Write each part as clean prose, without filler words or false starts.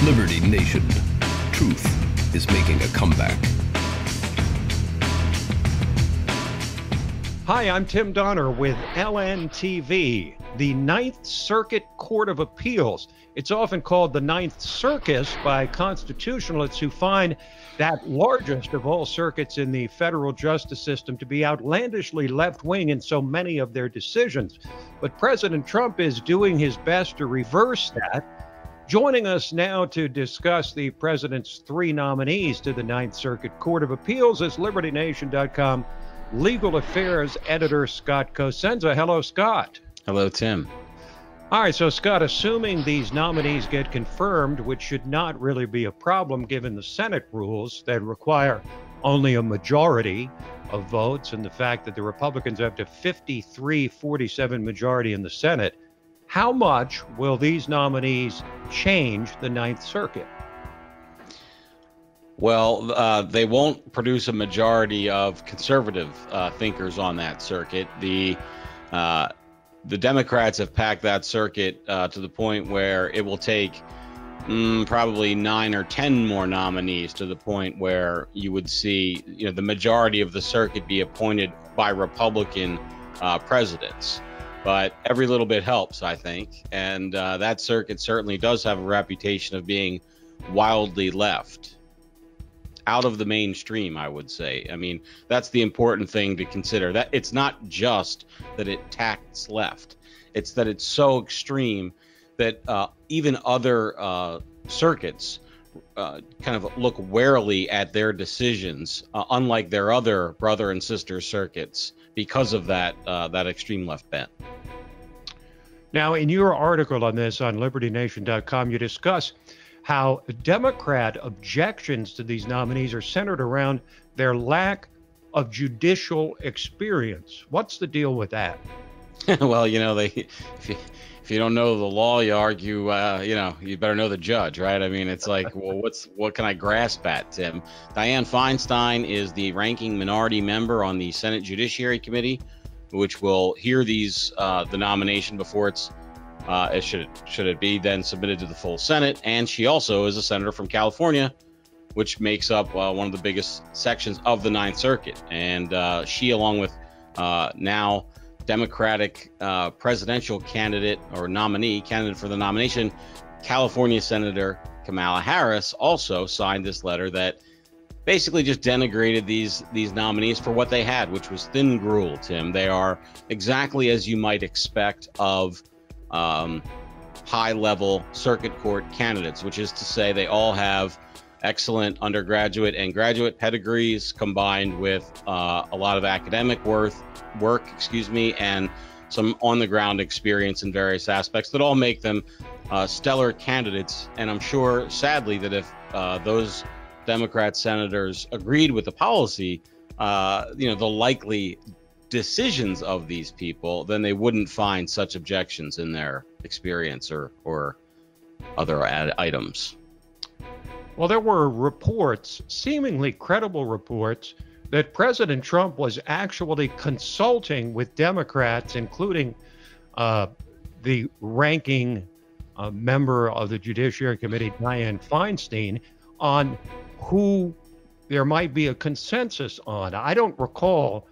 Liberty Nation. Truth is making a comeback. Hi, I'm Tim Donner with LNTV. The Ninth Circuit Court of Appeals. It's often called the Ninth Circus by constitutionalists who find that largest of all circuits in the federal justice system to be outlandishly left-wing in so many of their decisions. But President Trump is doing his best to reverse that. Joining us now to discuss the president's three nominees to the Ninth Circuit Court of Appeals is LibertyNation.com legal affairs editor Scott Cosenza. Hello, Scott. Hello, Tim. All right, so Scott, assuming these nominees get confirmed, which should not really be a problem given the Senate rules that require only a majority of votes and the fact that the Republicans have to 53-47 majority in the Senate, how much will these nominees change the Ninth Circuit? Well, they won't produce a majority of conservative thinkers on that circuit. The Democrats have packed that circuit to the point where it will take probably 9 or 10 more nominees to the point where you would see, the majority of the circuit be appointed by Republican presidents. But every little bit helps, I think. And that circuit certainly does have a reputation of being wildly left. Out of the mainstream, I would say. I mean, that's the important thing to consider. That it's not just that it tacks left. It's that it's so extreme that even other circuits kind of look warily at their decisions, unlike their other brother and sister circuits, because of that extreme left bent. Now, in your article on this on LibertyNation.com, you discuss how Democrat objections to these nominees are centered around their lack of judicial experience. What's the deal with that? Well, if you don't know the law, you argue, you better know the judge, right? I mean, it's like, well, what can I grasp at, Tim? Dianne Feinstein is the ranking minority member on the Senate Judiciary Committee, which will hear the nomination before it's should it be then submitted to the full Senate. And she also is a senator from California, which makes up one of the biggest sections of the Ninth Circuit. And she, along with now Democratic presidential candidate or candidate for the nomination, California Senator Kamala Harris, also signed this letter that basically just denigrated these nominees for what they had, which was thin gruel, Tim. They are exactly as you might expect of high-level circuit court candidates, which is to say they all have excellent undergraduate and graduate pedigrees combined with a lot of academic work, and some on-the-ground experience in various aspects that all make them stellar candidates. And I'm sure, sadly, that if those Democrat senators agreed with the policy, the likely decisions of these people, then they wouldn't find such objections in their experience or other items. Well, there were reports, seemingly credible reports, that President Trump was actually consulting with Democrats, including the ranking member of the Judiciary Committee, Dianne Feinstein, on who there might be a consensus on. I don't recall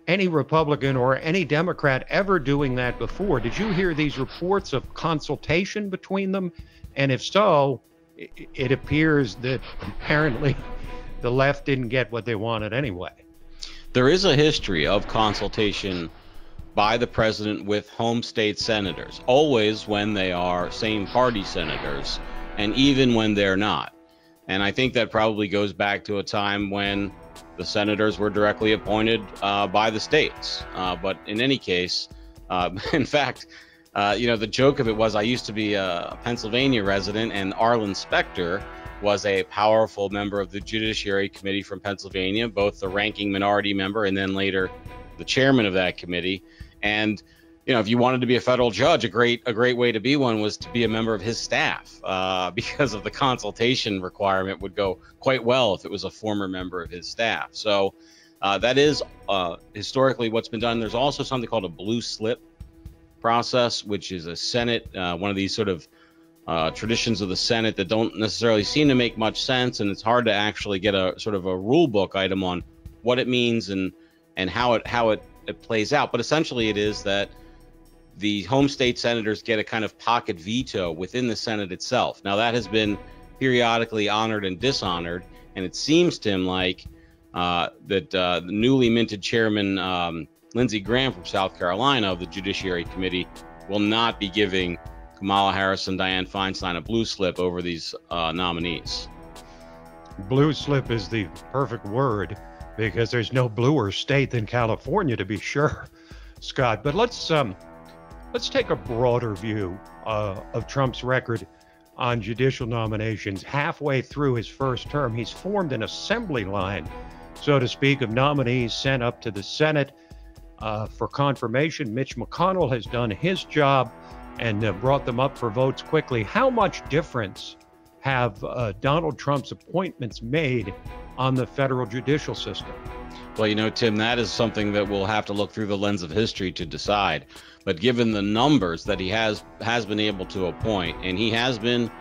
any Republican or any Democrat ever doing that before. Did you hear these reports of consultation between them? And if so, it appears that apparently the left didn't get what they wanted anyway. There is a history of consultation by the president with home state senators, always when they are same party senators, and even when they're not. And I think that probably goes back to a time when the senators were directly appointed by the states. But in any case, in fact, the joke of it was I used to be a Pennsylvania resident, and Arlen Specter was a powerful member of the Judiciary Committee from Pennsylvania, both the ranking minority member and then later the chairman of that committee. And if you wanted to be a federal judge, a great way to be one was to be a member of his staff, because of the consultation requirement would go quite well if it was a former member of his staff. So that is historically what's been done. There's also something called a blue slip process, which is a Senate, one of these sort of traditions of the Senate that don't necessarily seem to make much sense, and it's hard to actually get a sort of a rule book item on what it means and how it plays out. But essentially, it is that the home state senators get a kind of pocket veto within the Senate itself. Now, that has been periodically honored and dishonored, and it seems, Tim, like the newly minted chairman, Lindsey Graham from South Carolina of the Judiciary Committee, will not be giving Kamala Harris and Dianne Feinstein a blue slip over these nominees. Blue slip is the perfect word, because there's no bluer state than California, to be sure, Scott. But let's take a broader view of Trump's record on judicial nominations. Halfway through his first term, he's formed an assembly line, so to speak, of nominees sent up to the Senate for confirmation. Mitch McConnell has done his job and brought them up for votes quickly. How much difference have Donald Trump's appointments made on the federal judicial system? Well, Tim, that is something that we'll have to look through the lens of history to decide. But given the numbers that he has been able to appoint, and he has been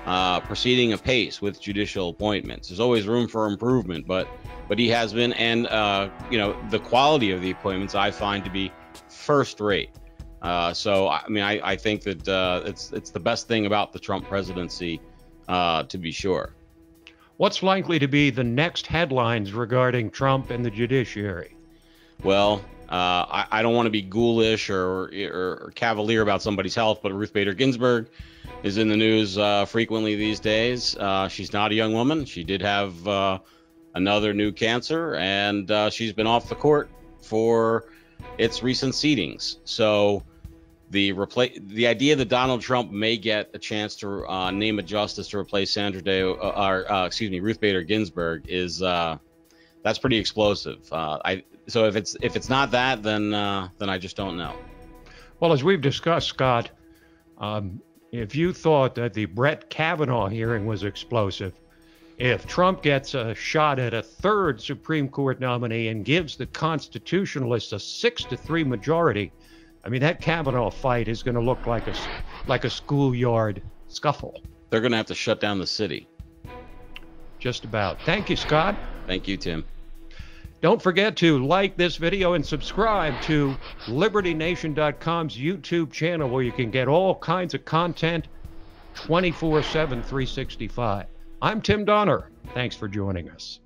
proceeding apace with judicial appointments, there's always room for improvement, but he has been, and the quality of the appointments I find to be first rate. So I think that it's the best thing about the Trump presidency, to be sure. What's likely to be the next headlines regarding Trump and the judiciary? Well, I don't want to be ghoulish or cavalier about somebody's health, but Ruth Bader Ginsburg is in the news frequently these days. She's not a young woman. She did have another new cancer, and she's been off the court for its recent seatings. So the idea that Donald Trump may get a chance to name a justice to replace Ruth Bader Ginsburg is that's pretty explosive. So if it's not that, then I just don't know. Well, as we've discussed, Scott, if you thought that the Brett Kavanaugh hearing was explosive, if Trump gets a shot at a third Supreme Court nominee and gives the Constitutionalists a 6-3 majority, that Kavanaugh fight is going to look like a schoolyard scuffle. They're going to have to shut down the city. Just about. Thank you, Scott. Thank you, Tim. Don't forget to like this video and subscribe to LibertyNation.com's YouTube channel, where you can get all kinds of content 24/7, 365. I'm Tim Donner. Thanks for joining us.